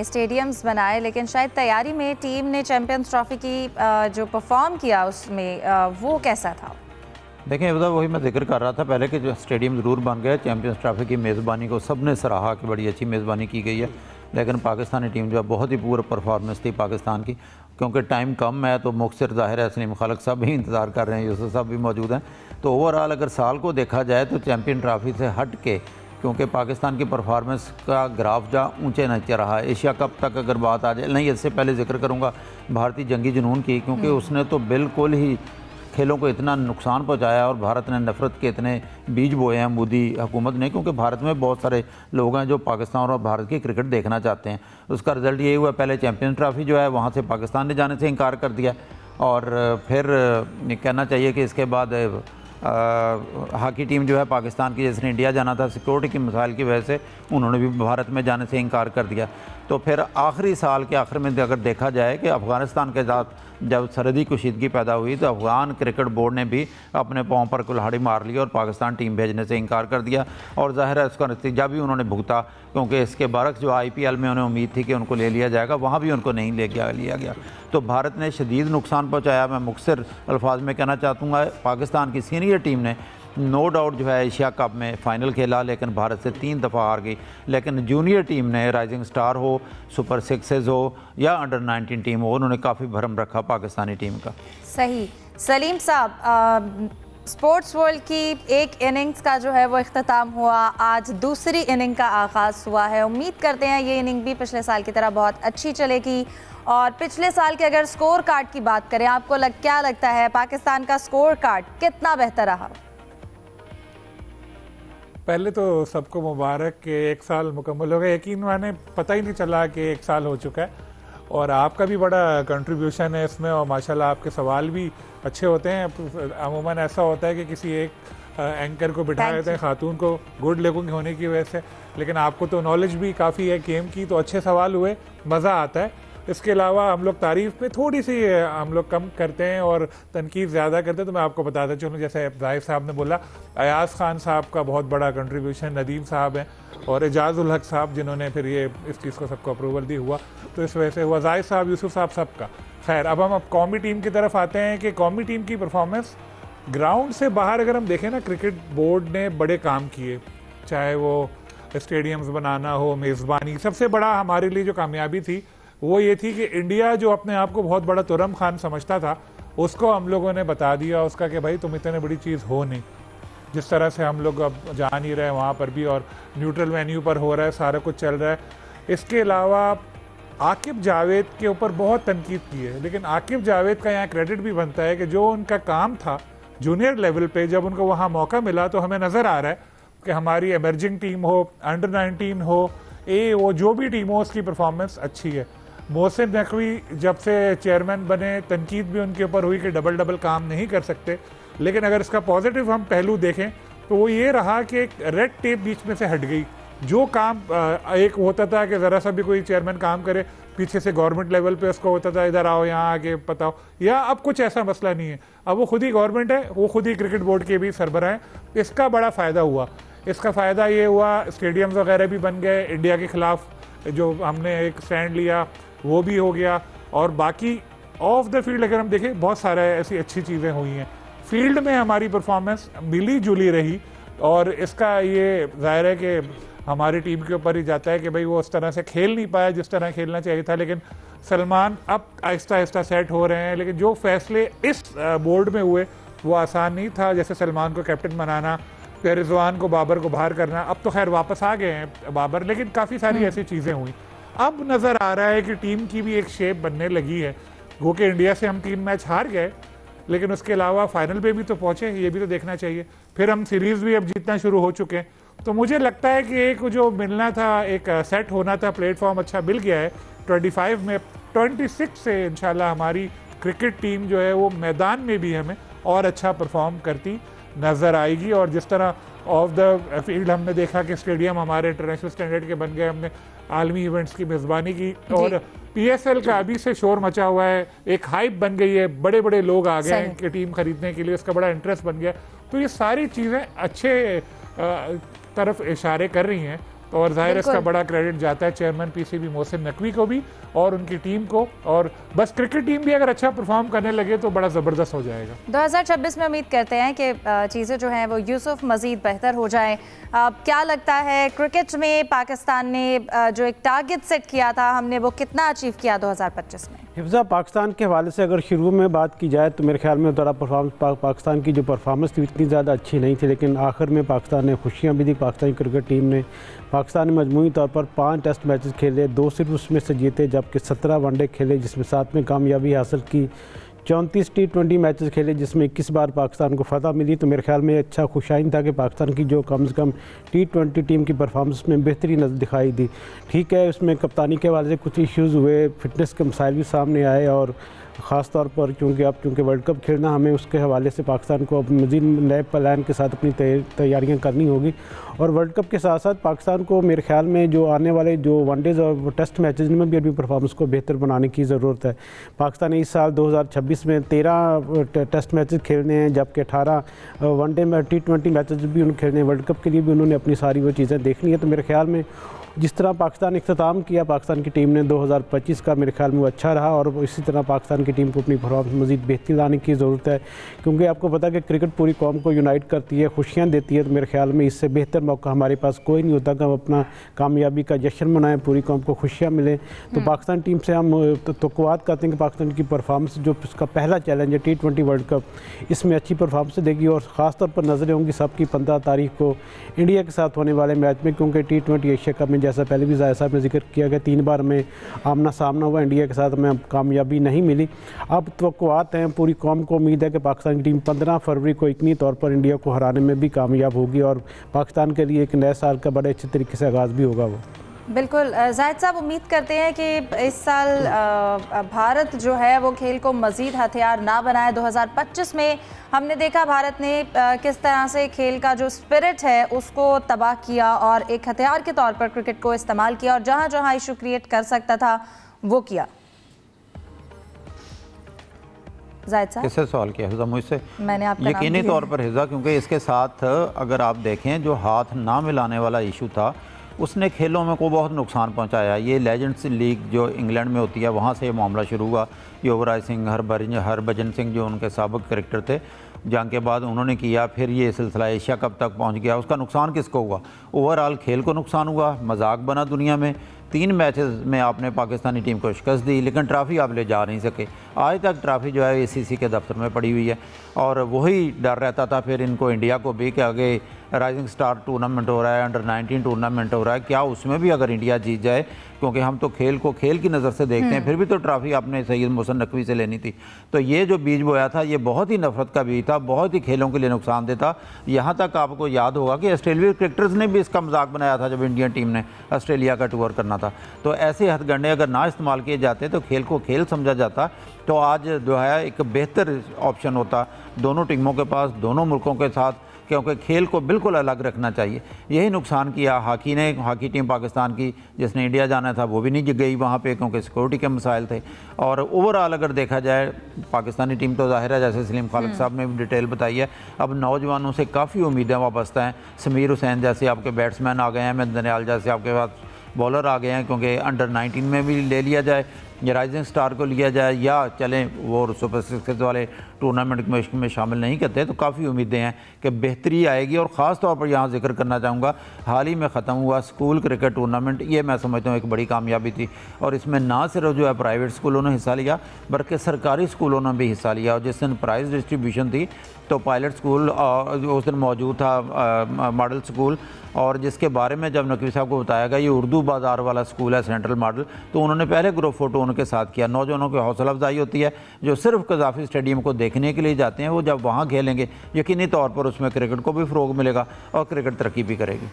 Stadiums बनाए, लेकिन शायद तैयारी में टीम ने चैंपियंस ट्रॉफी की जो परफॉर्म किया उसमें वो कैसा था? देखें, वही मैं जिक्र कर रहा था पहले कि जो स्टेडियम ज़रूर बन गया। चैंपियंस ट्रॉफी की मेज़बानी को सब ने सराहा कि बड़ी अच्छी मेज़बानी की गई है, लेकिन पाकिस्तानी टीम जो है बहुत ही पूरा परफॉर्मेंस थी पाकिस्तान की। क्योंकि टाइम कम है तो मुख्तर ज़ाहिर है सलीम खालक सब भी इंतज़ार कर रहे हैं, यूसुफ साहब भी मौजूद हैं। तो ओवरऑल अगर साल को देखा जाए तो चैम्पियन ट्रॉफी से हट के, क्योंकि पाकिस्तान की परफॉर्मेंस का ग्राफ जा ऊंचे नीचे रहा है। एशिया कप तक अगर बात आ जाए, नहीं इससे पहले जिक्र करूंगा भारतीय जंगी जुनून की, क्योंकि उसने तो बिल्कुल ही खेलों को इतना नुकसान पहुंचाया और भारत ने नफरत के इतने बीज बोए हैं मोदी हुकूमत ने, क्योंकि भारत में बहुत सारे लोग हैं जो पाकिस्तान और भारत की क्रिकेट देखना चाहते हैं। उसका रिजल्ट ये हुआ, पहले चैम्पियंस ट्रॉफी जो है वहाँ से पाकिस्तान ने जाने से इनकार कर दिया, और फिर कहना चाहिए कि इसके बाद हॉकी टीम जो है पाकिस्तान की, जिसने इंडिया जाना था, सिक्योरिटी के मसाइल की वजह से उन्होंने भी भारत में जाने से इनकार कर दिया। तो फिर आखिरी साल के आखिर में अगर देखा जाए कि अफ़गानिस्तान के साथ जब सरहदी कशीदगी पैदा हुई तो अफ़गान क्रिकेट बोर्ड ने भी अपने पाँव पर कुल्हाड़ी मार ली और पाकिस्तान टीम भेजने से इनकार कर दिया, और ज़ाहिर है उसका नतीजा भी उन्होंने भुगता, क्योंकि इसके बरक्स जो IPL में उन्हें उम्मीद थी कि उनको ले लिया जाएगा, वहाँ भी उनको नहीं लिया गया। तो भारत ने शदीद नुकसान पहुँचाया। मैं मुख्तर अल्फाज में कहना चाहूँगा, पाकिस्तान की सीनियर टीम ने नो डाउट जो है एशिया कप में फ़ाइनल खेला, लेकिन भारत से 3 दफ़ा हार गई। लेकिन जूनियर टीम ने, राइजिंग स्टार हो, सुपर सिक्सेस हो या अंडर 19 टीम हो, उन्होंने काफ़ी भरम रखा पाकिस्तानी टीम का। सही। सलीम साहब, स्पोर्ट्स वर्ल्ड की एक इनिंग्स का जो है वो इख्तिताम हुआ, आज दूसरी इनिंग का आगाज़ हुआ है। उम्मीद करते हैं ये इनिंग भी पिछले साल की तरह बहुत अच्छी चलेगी। और पिछले साल के अगर स्कोर कार्ड की बात करें, आपको क्या लगता है पाकिस्तान का स्कोर कार्ड कितना बेहतर रहा? पहले तो सबको मुबारक कि 1 साल मुकम्मल हो गया। यकीन माने पता ही नहीं चला कि 1 साल हो चुका है, और आपका भी बड़ा कंट्रीब्यूशन है इसमें, और माशाल्लाह आपके सवाल भी अच्छे होते हैं। अमूमन ऐसा होता है कि किसी एक एंकर को बिठा देते हैं, खातून को, गुड लुकिंग होने की वजह से, लेकिन आपको तो नॉलेज भी काफ़ी है गेम की, तो अच्छे सवाल हुए, मज़ा आता है। इसके अलावा हम लोग तारीफ़ पे थोड़ी सी हम लोग कम करते हैं और तनकीद ज़्यादा करते हैं। तो मैं आपको बताता चलूँ, जैसे जाहिर साहब ने बोला, अयाज खान साहब का बहुत बड़ा कंट्रीब्यूशन, नदीम साहब हैं और एजाजुल हक साहब, जिन्होंने फिर ये इस चीज़ को सबको अप्रूवल दी हुआ, तो इस वजह से हुआ। जाहिद साहब, यूसुफ साहब, सबका खैर। अब हम कौमी टीम की तरफ आते हैं कि कौमी टीम की परफॉर्मेंस ग्राउंड से बाहर अगर हम देखें ना, क्रिकेट बोर्ड ने बड़े काम किए, चाहे वो स्टेडियम्स बनाना हो, मेज़बानी। सबसे बड़ा हमारे लिए जो कामयाबी थी वो ये थी कि इंडिया जो अपने आप को बहुत बड़ा तुरम खान समझता था, उसको हम लोगों ने बता दिया उसका कि भाई तुम इतने बड़ी चीज़ हो नहीं। जिस तरह से हम लोग अब जा नहीं रहे वहाँ पर भी, और न्यूट्रल वेन्यू पर हो रहा है, सारा कुछ चल रहा है। इसके अलावा आकिब जावेद के ऊपर बहुत तनकीद की है, लेकिन आकिब जावेद का यहाँ क्रेडिट भी बनता है कि जो उनका काम था जूनियर लेवल पे, जब उनको वहाँ मौका मिला तो हमें नज़र आ रहा है कि हमारी एमर्जिंग टीम हो, अंडर 19 हो, वो जो भी टीम हो, उसकी परफॉर्मेंस अच्छी है। मोहसिन नकवी जब से चेयरमैन बने, तनकीद भी उनके ऊपर हुई कि डबल काम नहीं कर सकते, लेकिन अगर इसका पॉजिटिव हम पहलू देखें तो वो ये रहा कि एक रेड टेप बीच में से हट गई। जो काम एक होता था कि ज़रा सा भी कोई चेयरमैन काम करे, पीछे से गवर्नमेंट लेवल पे उसको होता था इधर आओ, यहाँ आके बताओ, या अब कुछ ऐसा मसला नहीं है। अब वो खुद ही गवर्नमेंट है, वो खुद ही क्रिकेट बोर्ड के भी सरबराह हैं। इसका बड़ा फ़ायदा हुआ। इसका फ़ायदा ये हुआ, स्टेडियम्स वगैरह भी बन गए, इंडिया के ख़िलाफ़ जो हमने एक स्टैंड लिया वो भी हो गया, और बाकी ऑफ द फील्ड अगर हम देखें बहुत सारा ऐसी अच्छी चीज़ें हुई हैं। फील्ड में हमारी परफॉर्मेंस मिली जुली रही, और इसका ये ज़ाहिर है कि हमारी टीम के ऊपर ही जाता है कि भाई वो उस तरह से खेल नहीं पाया जिस तरह खेलना चाहिए था। लेकिन सलमान अब आहिस्ता आहिस्ता सेट हो रहे हैं, लेकिन जो फैसले इस बोर्ड में हुए वो आसान नहीं था, जैसे सलमान को कैप्टन बनाना, फिर रिजवान को, बाबर को बाहर करना। अब तो खैर वापस आ गए हैं बाबर, लेकिन काफ़ी सारी ऐसी चीज़ें हुई। अब नज़र आ रहा है कि टीम की भी एक शेप बनने लगी है। वो कि इंडिया से हम 3 मैच हार गए, लेकिन उसके अलावा फाइनल पे भी तो पहुँचे, ये भी तो देखना चाहिए। फिर हम सीरीज़ भी अब जीतना शुरू हो चुके हैं। तो मुझे लगता है कि एक जो मिलना था, एक सेट होना था, प्लेटफॉर्म अच्छा मिल गया है। 25 में 26 से इंशाल्लाह हमारी क्रिकेट टीम जो है वो मैदान में भी हमें और अच्छा परफॉर्म करती नज़र आएगी। और जिस तरह ऑफ द फील्ड हमने देखा कि स्टेडियम हमारे इंटरनेशनल स्टैंडर्ड के बन गए, हमने आलमी इवेंट्स की मेज़बानी की, और PSL का अभी से शोर मचा हुआ है, एक हाइप बन गई है, बड़े बड़े लोग आ गए हैं कि टीम खरीदने के लिए, उसका बड़ा इंटरेस्ट बन गया। तो ये सारी चीज़ें अच्छे तरफ इशारे कर रही हैं। और जाहिर इसका बड़ा क्रेडिट जाता है चेयरमैन पीसीबी मोहसिन नकवी को भी और उनकी टीम को। और बस क्रिकेट टीम भी अगर अच्छा परफॉर्म करने लगे तो बड़ा ज़बरदस्त हो जाएगा। 2026 में उम्मीद करते हैं कि चीज़ें जो हैं वो यूसुफ मज़ीद बेहतर हो जाएं। क्या लगता है क्रिकेट में पाकिस्तान ने जो एक टारगेट सेट किया था, हमने वो कितना अचीव किया 2025 में? हिफ्ज़ा, पाकिस्तान के हवाले से अगर शुरू में बात की जाए तो मेरे ख्याल में ज़रा पाकिस्तान की जो परफॉर्मेंस थी इतनी ज़्यादा अच्छी नहीं थी, लेकिन आखिर में पाकिस्तान ने खुशियाँ भी दी। पाकिस्तानी क्रिकेट टीम ने पाकिस्तान ने मजमूई तौर पर 5 टेस्ट मैचेस खेले, 2 सिर्फ उसमें से जीते, जबकि 17 वनडे खेले जिसमें 7 में कामयाबी हासिल की, 34 T20 मैचेस खेले जिसमें 21 बार पाकिस्तान को फतह मिली। तो मेरे ख्याल में अच्छा खुशाइन था कि पाकिस्तान की जो कम से कम T20 टीम की परफॉर्मेंस में बेहतरी नजर दिखाई दी। ठीक है, उसमें कप्तानी के हवाले से कुछ इश्यूज़ हुए, फिटनेस के मसाइल भी सामने आए और ख़ास तौर पर क्योंकि वर्ल्ड कप खेलना, हमें उसके हवाले से पाकिस्तान को अब मज़ीद नए प्लान के साथ अपनी तैयारियां करनी होगी। और वर्ल्ड कप के साथ साथ पाकिस्तान को मेरे ख्याल में जो आने वाले जो वनडेज़ और टेस्ट मैचेस में भी अभी परफॉर्मेंस को बेहतर बनाने की ज़रूरत है। पाकिस्तान ने इस साल 2026 में 13 टेस्ट मैचेस खेलने हैं, जबकि 18 वनडे में T20 मैचेस भी उन्होंने खेलने हैं। वर्ल्ड कप के लिए भी उन्होंने अपनी सारी वो चीज़ें देखनी है। तो मेरे ख्याल में जिस तरह पाकिस्तान ने इख्तिताम किया पाकिस्तान की टीम ने 2025 का, मेरे ख्याल में वो अच्छा रहा। और इसी तरह पाकिस्तान की टीम को अपनी परफॉर्मेंस मज़ीद बेहतरी लाने की ज़रूरत है, क्योंकि आपको पता है कि क्रिकेट पूरी कौम को यूनाइट करती है, खुशियाँ देती है। तो मेरे ख्याल में इससे बेहतर मौका हमारे पास कोई नहीं होता कि हम अपना कामयाबी का जश्न मनाएं, पूरी कौम को खुशियाँ मिलें। तो पाकिस्तान टीम से हम तवक्कुआत करते हैं कि पाकिस्तान की परफॉर्मेंस जो उसका पहला चैलेंज है T20 वर्ल्ड कप, इसमें अच्छी परफॉर्मेंस देगी। और ख़ास तौर पर नज़रें होंगी सबकी 15 तारीख को इंडिया के साथ होने वाले मैच में, क्योंकि T20 एशिया कप में जैसा पहले भी जायद साहब ने जिक्र किया गया 3 बार में आमना सामना हुआ, इंडिया के साथ हमें कामयाबी नहीं मिली। अब तवक्कुआत हैं, पूरी कौम को उम्मीद है कि पाकिस्तान की टीम 15 फरवरी को यकीनी तौर पर इंडिया को हराने में भी कामयाब होगी और पाकिस्तान के लिए एक नए साल का बड़े अच्छे तरीके से आगाज़ भी होगा। वो बिल्कुल जाहिद साहब, उम्मीद करते हैं कि इस साल भारत जो है वो खेल को मज़ीद हथियार ना बनाए। 2025 में हमने देखा भारत ने किस तरह से खेल का जो स्पिरिट है उसको तबाह किया और एक हथियार के तौर पर क्रिकेट को इस्तेमाल किया और जहां जहां इशू क्रिएट कर सकता था वो किया। जाहिद साहब, किससे सवाल किया हिज़ा? मुझसे। मैंने आपका यकीनी तौर पर हिज़ा, क्योंकि इसके साथ अगर आप देखें जो हाथ ना मिलाने वाला इशू था उसने खेलों में को बहुत नुकसान पहुंचाया। ये लेजेंड्स लीग जो इंग्लैंड में होती है वहाँ से ये मामला शुरू हुआ। युवराज सिंह, हरभजन सिंह जो उनके साबिक क्रिकेटर थे, जंग के बाद उन्होंने किया, फिर ये सिलसिला एशिया कप तक पहुंच गया। उसका नुकसान किसको हुआ? ओवरऑल खेल को नुकसान हुआ, मजाक बना दुनिया में। 3 मैचेस में आपने पाकिस्तानी टीम को शिकस्त दी, लेकिन ट्रॉफ़ी आप ले जा नहीं सके। आज तक ट्रॉफ़ी जो है ACC के दफ्तर में पड़ी हुई है और वही डर रहता था फिर इनको इंडिया को भी कि आगे राइजिंग स्टार टूर्नामेंट हो रहा है, अंडर 19 टूर्नामेंट हो रहा है, क्या उसमें भी अगर इंडिया जीत जाए, क्योंकि हम तो खेल को खेल की नज़र से देखते हैं, फिर भी तो ट्रॉफ़ी आपने सैयद मोहसिन नकवी से लेनी थी। तो ये जो बीज बोया था ये बहुत ही नफरत का बीज था, बहुत ही खेलों के लिए नुकसानदेह था। यहाँ तक आपको याद होगा कि ऑस्ट्रेलियाई क्रिकेटर्स ने भी इसका मजाक बनाया था जब इंडियन टीम ने ऑस्ट्रेलिया का टूर करना था। तो ऐसे हथगंडे अगर ना इस्तेमाल किए जाते तो खेल को खेल समझा जाता, तो आज जो है एक बेहतर ऑप्शन होता दोनों टीमों के पास, दोनों मुल्कों के साथ, क्योंकि खेल को बिल्कुल अलग रखना चाहिए। यही नुकसान किया हॉकी ने। हॉकी टीम पाकिस्तान की जिसने इंडिया जाना था वो भी नहीं गई वहाँ पे, क्योंकि सिक्योरिटी के मसाइल थे। और ओवरऑल अगर देखा जाए पाकिस्तानी टीम तो ज़ाहिर है, जैसे सलीम खालिक साहब ने भी डिटेल बताई है, अब नौजवानों से काफ़ी उम्मीदें वाबस्ता हैं। समीर हुसैन जैसे आपके बैट्समैन आ गए हैं, मैं दनियाल जैसे आपके पास बॉलर आ गए हैं, क्योंकि अंडर 19 में भी ले लिया जाए या राइजिंग स्टार को लिया जाए या चलें वो सुपर 6 वाले टूर्नामेंट में शामिल नहीं करते, तो काफ़ी उम्मीदें हैं कि बेहतरी आएगी। और ख़ास तौर पर यहाँ जिक्र करना चाहूँगा, हाल ही में ख़त्म हुआ स्कूल क्रिकेट टूर्नामेंट, ये मैं समझता हूँ एक बड़ी कामयाबी थी। और इसमें ना सिर्फ जो है प्राइवेट स्कूलों ने हिस्सा लिया, बल्कि सरकारी स्कूलों ने भी हिस्सा लिया। और जिस दिन प्राइज़ डिस्ट्रीब्यूशन थी तो पायलट स्कूल उस दिन मौजूद था, मॉडल स्कूल, और जिसके बारे में जब नकवी साहब को बताया गया ये उर्दू बाज़ार वाला स्कूल है सेंट्रल मॉडल, तो उन्होंने पहले ग्रुप फ़ोटो उनके साथ किया। नौजवानों की हौसला अफजाई होती है जो सिर्फ कज़ाफ़ी स्टेडियम को देखने के लिए जाते हैं, वो जब वहाँ खेलेंगे यकीनी तौर पर उसमें क्रिकेट को भी फ़रोग़ मिलेगा और क्रिकेट तरक्की भी करेगी।